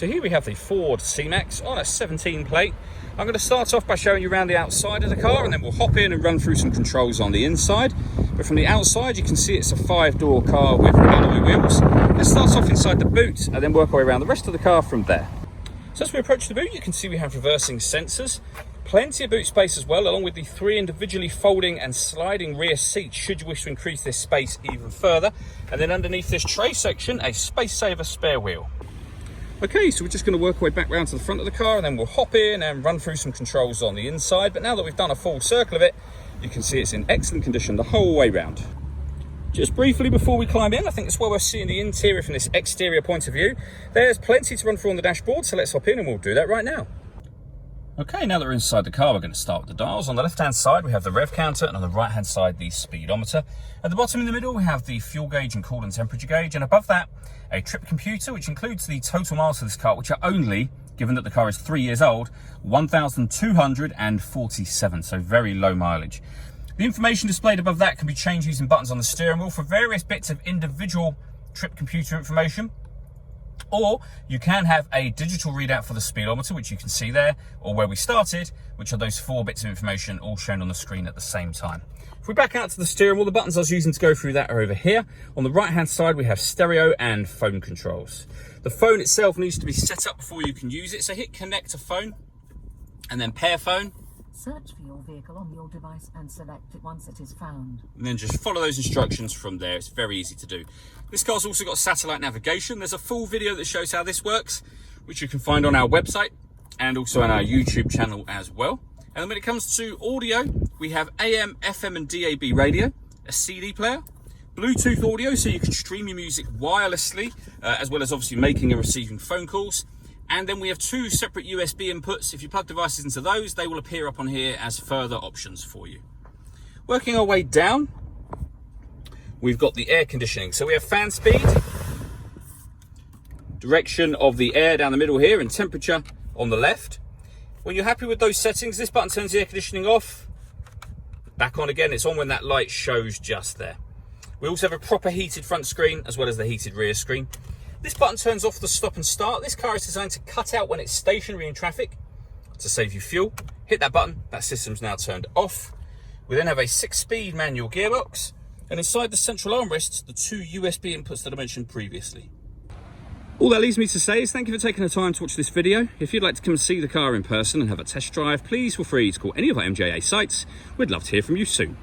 So here we have the Ford C-Max on a 17 plate. I'm going to start off by showing you around the outside of the car, and then we'll hop in and run through some controls on the inside. But from the outside, you can see it's a 5-door car with alloy wheels. Let's start off inside the boot and then work our way around the rest of the car from there. So as we approach the boot, you can see we have reversing sensors. Plenty of boot space as well, along with the 3 individually folding and sliding rear seats should you wish to increase this space even further. And then underneath this tray section, a space saver spare wheel. Okay, so we're just going to work our way back round to the front of the car, and then we'll hop in and run through some controls on the inside. But now that we've done a full circle of it, you can see it's in excellent condition the whole way round. Just briefly before we climb in, I think it's where we're seeing the interior from this exterior point of view. There's plenty to run through on the dashboard, so let's hop in and we'll do that right now. Okay, now that we're inside the car, we're going to start with the dials. On the left-hand side, we have the rev counter, and on the right-hand side, the speedometer. At the bottom in the middle, we have the fuel gauge and coolant temperature gauge, and above that, a trip computer, which includes the total miles of this car, which are only, given that the car is 3 years old, 1,247, so very low mileage. The information displayed above that can be changed using buttons on the steering wheel for various bits of individual trip computer information. Or you can have a digital readout for the speedometer, which you can see there, or where we started, which are those 4 bits of information all shown on the screen at the same time. If we back out to the steering wheel, the buttons I was using to go through that are over here. On the right-hand side, we have stereo and phone controls. The phone itself needs to be set up before you can use it, so hit connect to phone, and then pair phone. Search for your vehicle on your device and select it once it is found. And then just follow those instructions from there. It's very easy to do. This car's also got satellite navigation. There's a full video that shows how this works, which you can find on our website and also on our YouTube channel as well. And then when it comes to audio, we have AM, FM and DAB radio, a CD player, Bluetooth audio so you can stream your music wirelessly, as well as obviously making and receiving phone calls. And then we have 2 separate USB inputs. If you plug devices into those, they will appear up on here as further options for you. Working our way down, we've got the air conditioning. So we have fan speed, direction of the air down the middle here, and temperature on the left. When you're happy with those settings, this button turns the air conditioning off. Back on again, it's on when that light shows just there. We also have a proper heated front screen as well as the heated rear screen. This button turns off the stop and start. This car is designed to cut out when it's stationary in traffic to save you fuel. Hit that button, that system's now turned off. We then have a 6-speed manual gearbox, and inside the central armrests, the 2 USB inputs that I mentioned previously. All that leaves me to say is thank you for taking the time to watch this video. If you'd like to come and see the car in person and have a test drive, please feel free to call any of our MJA sites. We'd love to hear from you soon.